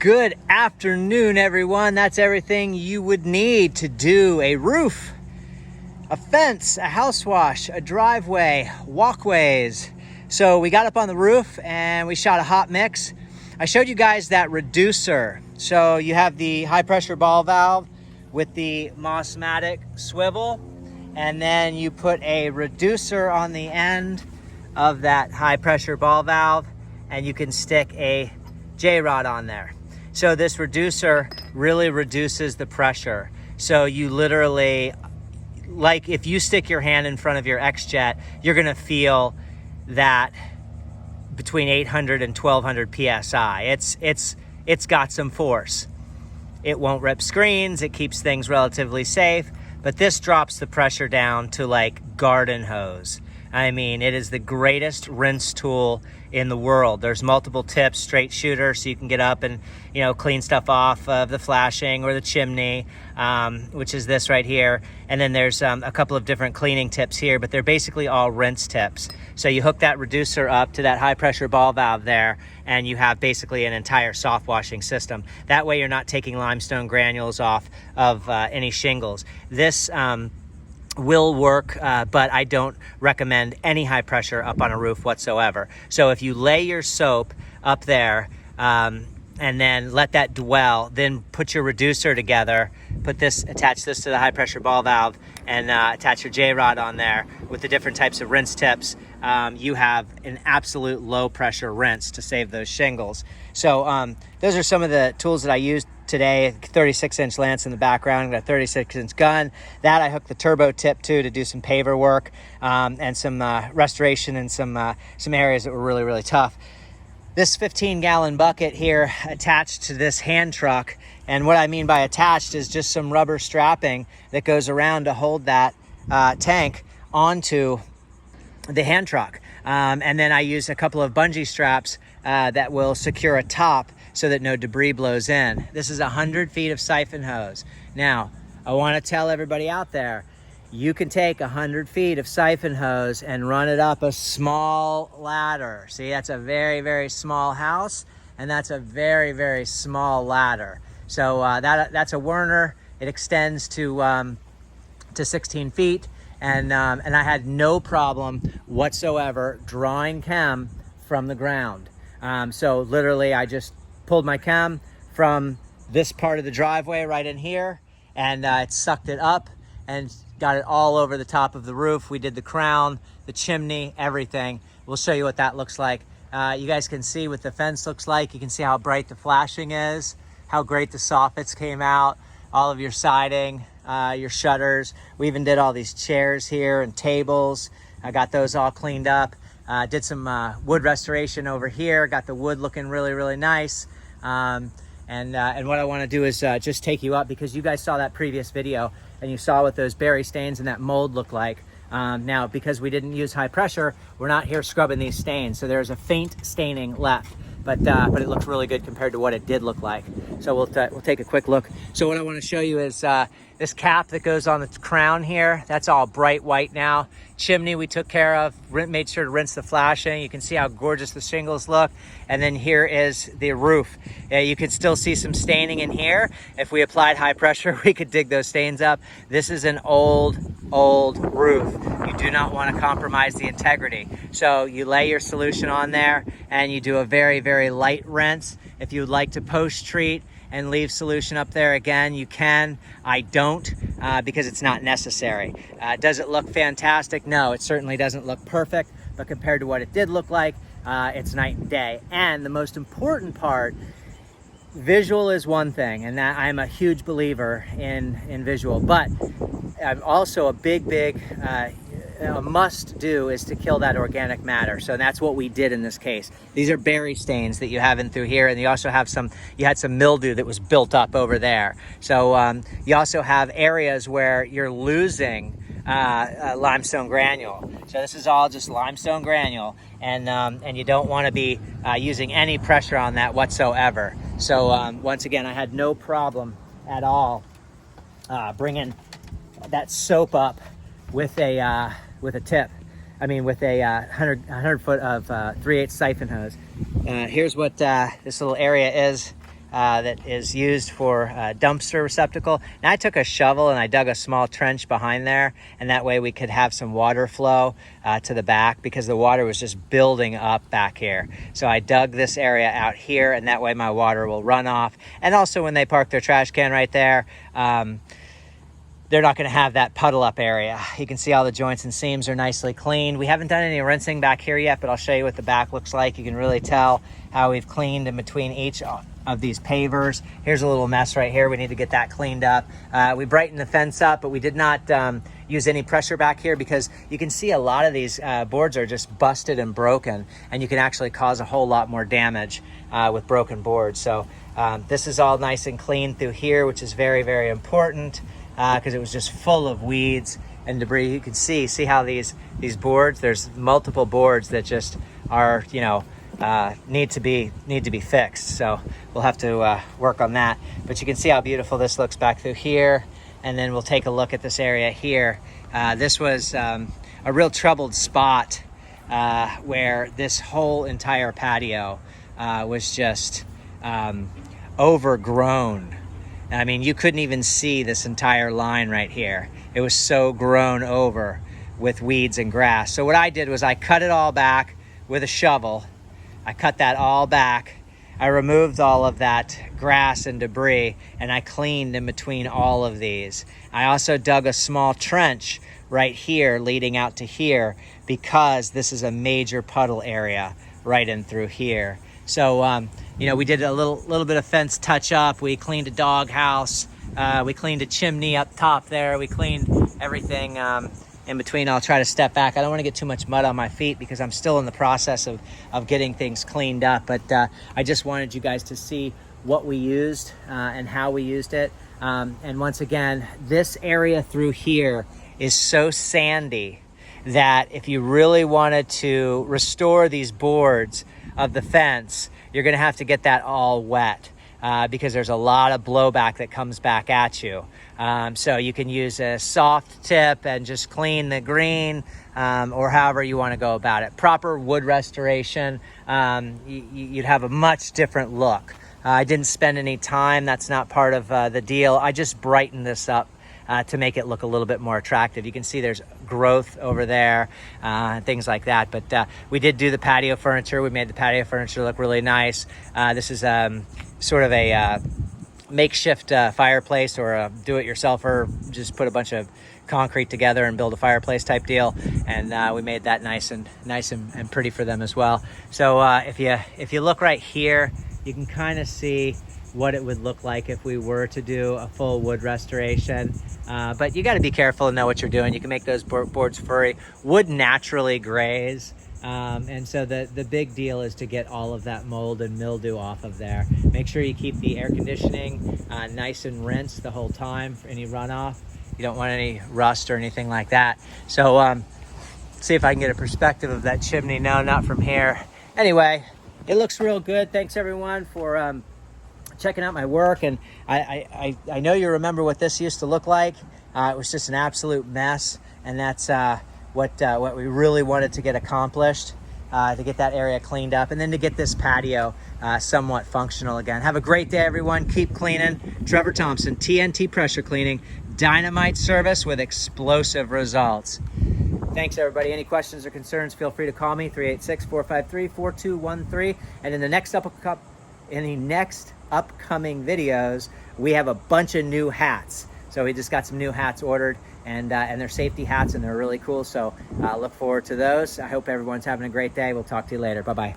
Good afternoon, everyone. That's everything you would need to do a roof, a fence, a house wash, a driveway, walkways. So we got up on the roof and we shot a hot mix. I showed you guys that reducer. So you have the high pressure ball valve with the Mossmatic swivel, and then you put a reducer on the end of that high pressure ball valve, and you can stick a J-rod on there. So this reducer really reduces the pressure. So you literally, like if you stick your hand in front of your X-Jet, you're gonna feel that between 800 and 1200 PSI. It's got some force. It won't rip screens, it keeps things relatively safe, but this drops the pressure down to like garden hose. I mean, it is the greatest rinse tool in the world. There's multiple tips, straight shooter, so you can get up and, you know, clean stuff off of the flashing or the chimney, which is this right here. And then there's a couple of different cleaning tips here, but they're basically all rinse tips. So you hook that reducer up to that high pressure ball valve there, and you have basically an entire soft washing system. That way you're not taking limestone granules off of any shingles. This will work, but I don't recommend any high pressure up on a roof whatsoever. So if you lay your soap up there and then let that dwell, then put your reducer together, attach this to the high pressure ball valve, and attach your J-rod on there with the different types of rinse tips, you have an absolute low pressure rinse to save those shingles. So those are some of the tools that I used today. 36-inch lance in the background, got a 36-inch gun. That I hooked the turbo tip to do some paver work and some restoration in some areas that were really, really tough. This 15-gallon bucket here attached to this hand truck, and what I mean by attached is just some rubber strapping that goes around to hold that tank onto the hand truck. And then I use a couple of bungee straps that will secure a top so that no debris blows in. This is 100 feet of siphon hose. Now, I want to tell everybody out there, you can take 100 feet of siphon hose and run it up a small ladder. See, that's a very, very small house, and that's a very, very small ladder. So that's a Werner. It extends to 16 feet, and I had no problem whatsoever drawing chem from the ground. So literally, I just pulled my chem from this part of the driveway right in here, and it sucked it up and got it all over the top of the roof. We did the crown, the chimney, everything. We'll show you what that looks like. You guys can see what the fence looks like. You can see how bright the flashing is, how great the soffits came out, all of your siding, your shutters. We even did all these chairs here and tables. I got those all cleaned up. Did some wood restoration over here. Got the wood looking really, really nice. And what I want to do is just take you up, because you guys saw that previous video and you saw what those berry stains and that mold look like. Now, because we didn't use high pressure, we're not here scrubbing these stains. So there's a faint staining left, but it looks really good compared to what it did look like. So we'll take a quick look. So what I want to show you is this cap that goes on the crown here. That's all bright white now. Chimney we took care of, made sure to rinse the flashing. You can see how gorgeous the shingles look. And then here is the roof. You can still see some staining in here. If we applied high pressure, we could dig those stains up. This is an old roof. You do not want to compromise the integrity. So you lay your solution on there and you do a very, very light rinse. If you would like to post-treat and leave solution up there, again, you can. I don't, because it's not necessary. Does it look fantastic? No, it certainly doesn't look perfect, but compared to what it did look like, it's night and day. And the most important part, visual is one thing, and that I'm a huge believer in visual, but I'm also a big must do is to kill that organic matter. So that's what we did in this case. These are berry stains that you have in through here, and you also have you had some mildew that was built up over there. So you also have areas where you're losing limestone granule. So this is all just limestone granule, and you don't want to be using any pressure on that whatsoever. So once again, I had no problem at all bringing that soap up with a tip. I mean, with a 100 foot of 3/8 siphon hose. Here's what this little area is that is used for dumpster receptacle. And I took a shovel and I dug a small trench behind there, and that way we could have some water flow to the back, because the water was just building up back here. So I dug this area out here, and that way my water will run off. And also when they park their trash can right there, they're not going to have that puddle up area. You can see all the joints and seams are nicely cleaned. We haven't done any rinsing back here yet, but I'll show you what the back looks like. You can really tell how we've cleaned in between each of these pavers. Here's a little mess right here. We need to get that cleaned up. We brightened the fence up, but we did not use any pressure back here, because you can see a lot of these boards are just busted and broken, and you can actually cause a whole lot more damage with broken boards. So this is all nice and clean through here, which is very, very important, because it was just full of weeds and debris. You can see how these boards, there's multiple boards that just are, you know, need to be fixed. So we'll have to work on that. But you can see how beautiful this looks back through here. And then we'll take a look at this area here. This was a real troubled spot where this whole entire patio was just overgrown. I mean, you couldn't even see this entire line right here. It was so grown over with weeds and grass. So what I did was I cut it all back with a shovel. I cut that all back. I removed all of that grass and debris, and I cleaned in between all of these. I also dug a small trench right here leading out to here, because this is a major puddle area right in through here. So, you know, we did a little bit of fence touch up. We cleaned a dog house. We cleaned a chimney up top there. We cleaned everything in between. I'll try to step back. I don't want to get too much mud on my feet, because I'm still in the process of getting things cleaned up. But I just wanted you guys to see what we used and how we used it. And once again, this area through here is so sandy that if you really wanted to restore these boards of the fence, you're going to have to get that all wet, because there's a lot of blowback that comes back at you. So you can use a soft tip and just clean the green, or however you want to go about it. Proper wood restoration, you'd have a much different look. I didn't spend any time. That's not part of the deal. I just brightened this up to make it look a little bit more attractive. You can see there's growth over there, things like that. But we did do the patio furniture. We made the patio furniture look really nice. This is sort of a makeshift fireplace, or a do-it-yourselfer. Just put a bunch of concrete together and build a fireplace type deal, and we made that nice and pretty for them as well. So if you look right here, you can kind of see what it would look like if we were to do a full wood restoration. But you got to be careful and know what you're doing. You can make those boards furry. Wood naturally grays. And so the big deal is to get all of that mold and mildew off of there. Make sure you keep the air conditioning nice and rinsed the whole time for any runoff. You don't want any rust or anything like that. So see if I can get a perspective of that chimney. No, not from here. Anyway, it looks real good. Thanks everyone for checking out my work. And I know you remember what this used to look like. It was just an absolute mess, and that's what we really wanted to get accomplished, to get that area cleaned up, and then to get this patio somewhat functional again. Have a great day, everyone. Keep cleaning. Trevor Thompson, TNT Pressure Cleaning, dynamite service with explosive results. Thanks, everybody. Any questions or concerns, feel free to call me, 386-453-4213. And in the next upcoming videos, we have a bunch of new hats. So we just got some new hats ordered, and they're safety hats, and they're really cool. So look forward to those. I hope everyone's having a great day. We'll talk to you later. Bye-bye.